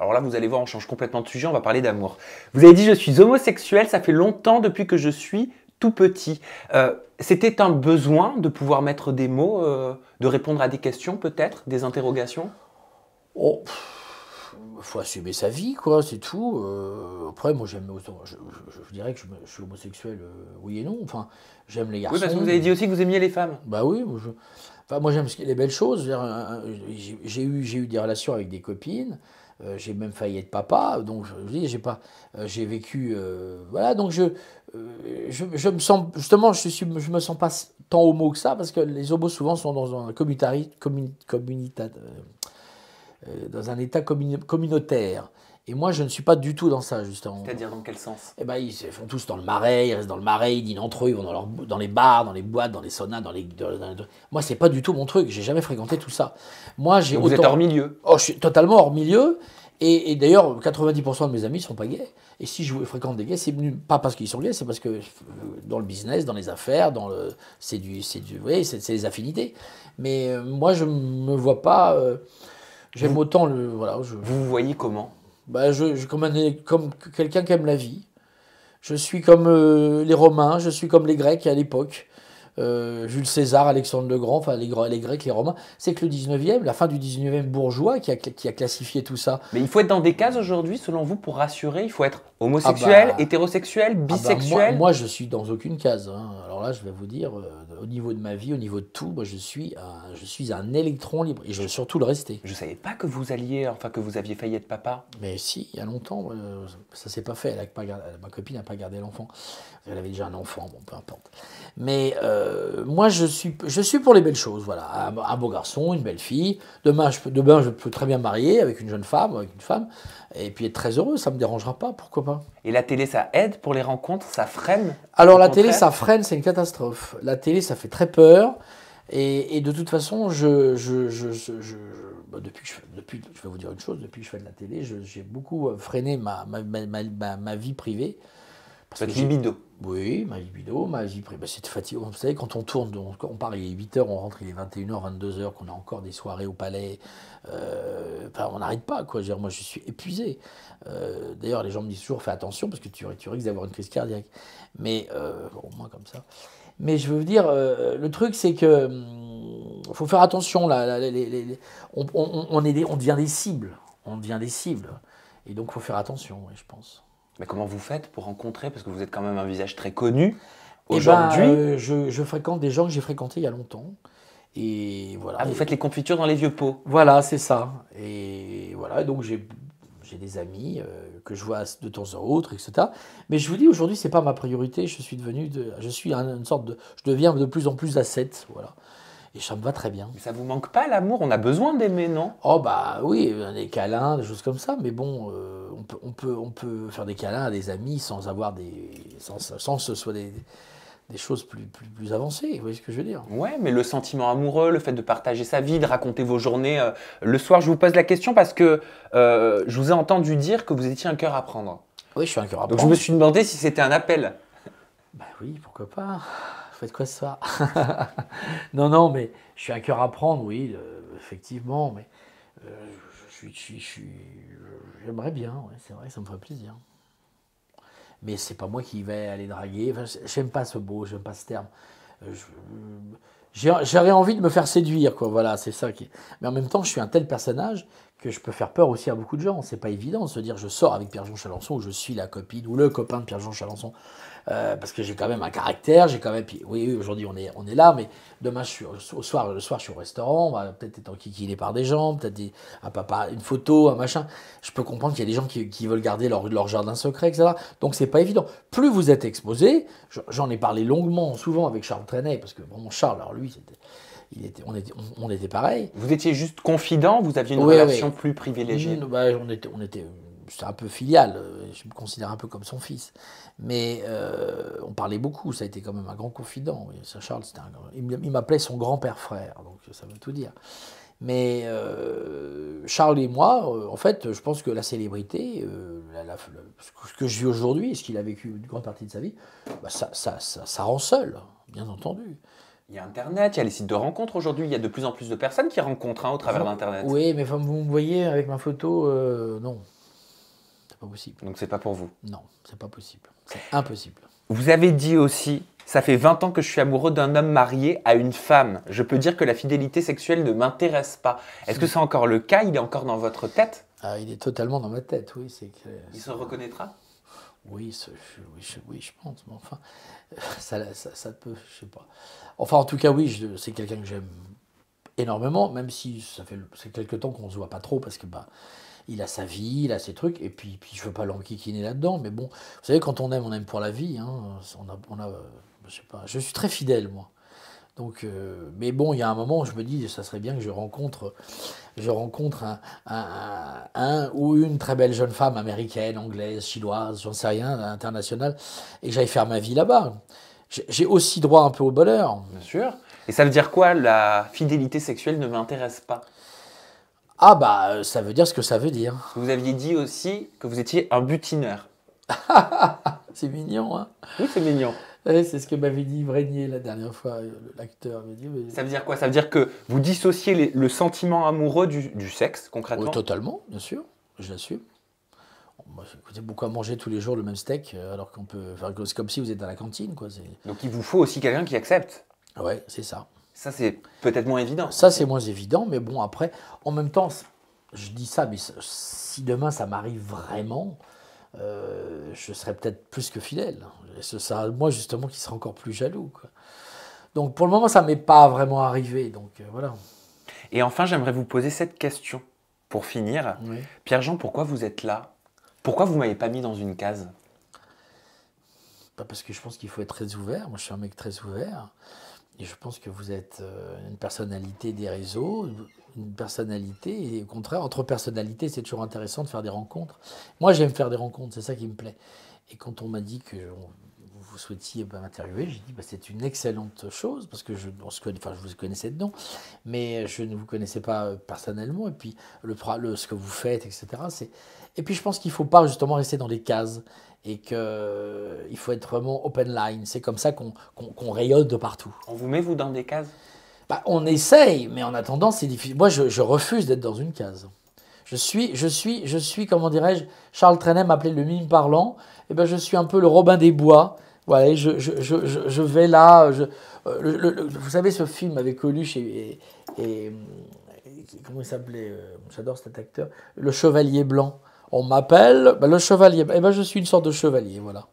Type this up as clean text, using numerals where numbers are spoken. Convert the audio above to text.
Alors là, vous allez voir, on change complètement de sujet, on va parler d'amour. Vous avez dit, je suis homosexuel, ça fait longtemps depuis que je suis tout petit. C'était un besoin de pouvoir mettre des mots, de répondre à des questions peut-être, des interrogations? Oh, faut assumer sa vie, quoi, c'est tout. Après, moi, je dirais que je suis homosexuel, oui et non. Enfin, j'aime les Oui, parce que vous garçons. avez dit aussi que vous aimiez les femmes. Bah oui, enfin, moi j'aime les belles choses. Je veux dire, j'ai eu des relations avec des copines. J'ai même failli être papa. Donc, je dis, j'ai vécu. Voilà, donc je me sens. Justement, je me sens pas tant homo que ça, parce que les homos, souvent, sont dans un dans un état communautaire. Et moi, je ne suis pas du tout dans ça, justement. C'est-à-dire dans quel sens? Eh ben, ils se font tous dans le marais, ils restent dans le marais, ils dînent entre eux, ils vont dans les bars, dans les boîtes, dans les saunas, Moi, c'est pas du tout mon truc, j'ai jamais fréquenté tout ça. Moi, j'ai Donc vous êtes hors milieu. Oh, je suis totalement hors milieu, et d'ailleurs, 90% de mes amis sont pas gays. Et si je fréquente des gays, c'est pas parce qu'ils sont gays, c'est parce que dans le business, dans les affaires, oui, c'est les affinités. Mais moi, je me vois pas... j'aime autant le... Voilà, Vous vous voyez comment? bah, comme quelqu'un qui aime la vie. Je suis comme les Romains, je suis comme les Grecs à l'époque. Jules César, Alexandre le Grand, enfin les Grecs, les Romains. C'est que le 19e, la fin du 19e bourgeois qui a classifié tout ça. Mais il faut être dans des cases aujourd'hui, selon vous, pour rassurer. Il faut être Ah homosexuel, bah, hétérosexuel, moi, bisexuel. moi, je suis dans aucune case, hein. Alors là, je vais vous dire, au niveau de ma vie, au niveau de tout, moi, je suis un électron libre. Et je veux surtout le rester. Je savais pas que vous alliez, enfin que vous aviez failli être papa. Mais si, il y a longtemps, ça s'est pas fait. Ma copine n'a pas gardé l'enfant. Elle avait déjà un enfant, bon, peu importe. Mais moi, je suis pour les belles choses, voilà. Un beau garçon, une belle fille. Demain, je peux très bien me marier avec une jeune femme, avec une femme, et puis être très heureux, ça me dérangera pas, pourquoi pas. Et la télé, ça aide pour les rencontres, ça freine? Alors Au la télé, contraire. ça freine, c'est une catastrophe. La télé, ça fait très peur. Et de toute façon, je vais vous dire une chose, depuis que je fais de la télé, j'ai beaucoup freiné ma vie privée. Parce que Votre libido. oui, ma libido, ma vie privée, bah, c'est fatigant. Vous savez, quand on tourne, on part, il est 8h, on rentre, il est 21h, 22h, qu'on a encore des soirées au palais, enfin, on n'arrête pas, quoi. Je veux dire, moi, je suis épuisé. D'ailleurs, les gens me disent toujours, fais attention, parce que tu risques d'avoir une crise cardiaque. Mais, bon, moi, comme ça. Mais je veux vous dire, le truc, c'est que faut faire attention, là, on devient des cibles. On devient des cibles. Et donc, il faut faire attention, ouais, je pense. Mais comment vous faites pour rencontrer? Parce que vous êtes quand même un visage très connu. Eh ben, Aujourd'hui, je fréquente des gens que j'ai fréquentés il y a longtemps. Et voilà. ah, vous faites les confitures dans les vieux pots. Voilà, c'est ça. Et voilà, donc j'ai des amis que je vois de temps en autre, etc. Mais je vous dis, aujourd'hui, c'est pas ma priorité. Je suis une sorte de, je deviens de plus en plus ascète, voilà. Et ça me va très bien. Mais ça vous manque pas l'amour? On a besoin d'aimer, non? Oh bah oui, des câlins, des choses comme ça. Mais bon, on peut faire des câlins à des amis sans sans que ce soit des choses plus avancées. Vous voyez ce que je veux dire? Ouais, mais le sentiment amoureux, le fait de partager sa vie, de raconter vos journées. Le soir, je vous pose la question parce que je vous ai entendu dire que vous étiez un cœur à prendre. Oui, je suis un cœur à Donc je prendre. me suis demandé si c'était un appel. Bah oui, pourquoi pas. Faites quoi ce soir? Non, non, mais je suis un cœur à prendre, oui, effectivement, mais euh, j'aimerais bien, ouais, c'est vrai, ça me ferait plaisir. Mais c'est pas moi qui vais aller draguer. Enfin, j'aime pas j'aime pas ce terme. J'aurais envie de me faire séduire, quoi. Voilà, c'est ça qui. Mais en même temps, je suis un tel personnage que je peux faire peur aussi à beaucoup de gens. C'est pas évident de se dire je sors avec Pierre-Jean Chalençon ou je suis la copine ou le copain de Pierre-Jean Chalençon. Parce que j'ai quand même un caractère, j'ai quand même. Oui, oui, aujourd'hui on est là, mais demain le soir je suis au restaurant, on va peut-être être enquiquiné par des gens, un papa, une photo, un machin. Je peux comprendre qu'il y a des gens qui veulent garder leur jardin secret, etc. Donc c'est pas évident. Plus vous êtes exposé, j'en ai parlé longuement, souvent avec Charles Trenet, parce que vraiment Charles, alors lui, on était pareil. Vous étiez juste confident, vous aviez une Oui, relation oui. plus privilégiée. Bah, on était, c'était un peu filial. Je me considère un peu comme son fils. Mais on parlait beaucoup. Ça a été quand même un grand confident. Oui, ça, Charles, il m'appelait son grand-père frère. Donc ça veut tout dire. Mais Charles et moi, en fait, je pense que la célébrité, ce que je vis aujourd'hui, et ce qu'il a vécu une grande partie de sa vie, bah, ça rend seul, bien entendu. Il y a Internet, il y a les sites de rencontres aujourd'hui, il y a de plus en plus de personnes qui rencontrent au travers d'Internet. Oui, mais comme vous me voyez avec ma photo, non. C'est pas possible. Donc c'est pas pour vous. Non, c'est pas possible. C'est impossible. Vous avez dit aussi, ça fait 20 ans que je suis amoureux d'un homme marié à une femme. Je peux dire que la fidélité sexuelle ne m'intéresse pas. Est-ce que c'est encore le cas? Il est encore dans votre tête? Ah, il est totalement dans ma tête, oui. Il se reconnaîtra? Oui, oui, je pense. Mais enfin, ça peut, je sais pas. Enfin, en tout cas, oui, c'est quelqu'un que j'aime énormément, même si c'est quelque temps qu'on se voit pas trop parce que bah, il a sa vie, il a ses trucs, et puis je veux pas l'enquiquiner là-dedans. Mais bon, vous savez, quand on aime pour la vie. Hein, je sais pas. Je suis très fidèle, moi. Donc, mais bon, il y a un moment où je me dis, ça serait bien que je rencontre un ou une très belle jeune femme américaine, anglaise, chinoise, j'en sais rien, internationale, et que j'aille faire ma vie là-bas. J'ai aussi droit un peu au bonheur. Bien sûr. Et ça veut dire quoi, la fidélité sexuelle ne m'intéresse pas? Ah bah, ça veut dire ce que ça veut dire. Vous aviez dit aussi que vous étiez un butineur. C'est mignon, hein? Oui, c'est mignon. Ouais, c'est ce que m'avait dit Vrenier la dernière fois, l'acteur. Ça veut dire quoi? Ça veut dire que vous dissociez le sentiment amoureux du sexe, concrètement? Oui, totalement, bien sûr, je l'assume. Moi, j'ai beaucoup à manger tous les jours le même steak, alors qu'on peut faire c'est comme si vous êtes à la cantine, quoi. Donc il vous faut aussi quelqu'un qui accepte. Ouais, c'est ça. Ça, c'est peut-être moins évident. Ça, c'est moins évident, mais bon, après, en même temps, je dis ça, mais si demain ça m'arrive vraiment, je serais peut-être plus que fidèle. Et ce sera moi, justement, qui serai encore plus jaloux, quoi. Donc, pour le moment, ça ne m'est pas vraiment arrivé, donc voilà. Et enfin, j'aimerais vous poser cette question, pour finir. Oui. Pierre-Jean, pourquoi vous êtes là? Pourquoi vous ne m'avez pas mis dans une case? Pas parce que je pense qu'il faut être très ouvert. Moi, je suis un mec très ouvert. Et je pense que vous êtes une personnalité des réseaux, une personnalité, et au contraire, entre personnalités, c'est toujours intéressant de faire des rencontres. Moi, j'aime faire des rencontres, c'est ça qui me plaît. Et quand on m'a dit que vous souhaitiez m'interviewer, j'ai dit bah, c'est une excellente chose, parce que je vous connaissais de nom, mais je ne vous connaissais pas personnellement, et puis ce que vous faites, etc. Et puis je pense qu'il ne faut pas justement rester dans les cases, et qu'il faut être vraiment open line. C'est comme ça qu'on rayonne de partout. On vous met, vous, dans des cases? Bah, on essaye, mais en attendant, c'est difficile. Moi, je refuse d'être dans une case. Je suis, comment dirais-je, Charles Trenet m'appelait le mime parlant. Et ben, je suis un peu le Robin des Bois. Voilà, je vais là. Vous savez, ce film avec Coluche et comment il s'appelait? J'adore cet acteur. Le Chevalier Blanc. On m'appelle le Chevalier. Et ben, je suis une sorte de chevalier, voilà.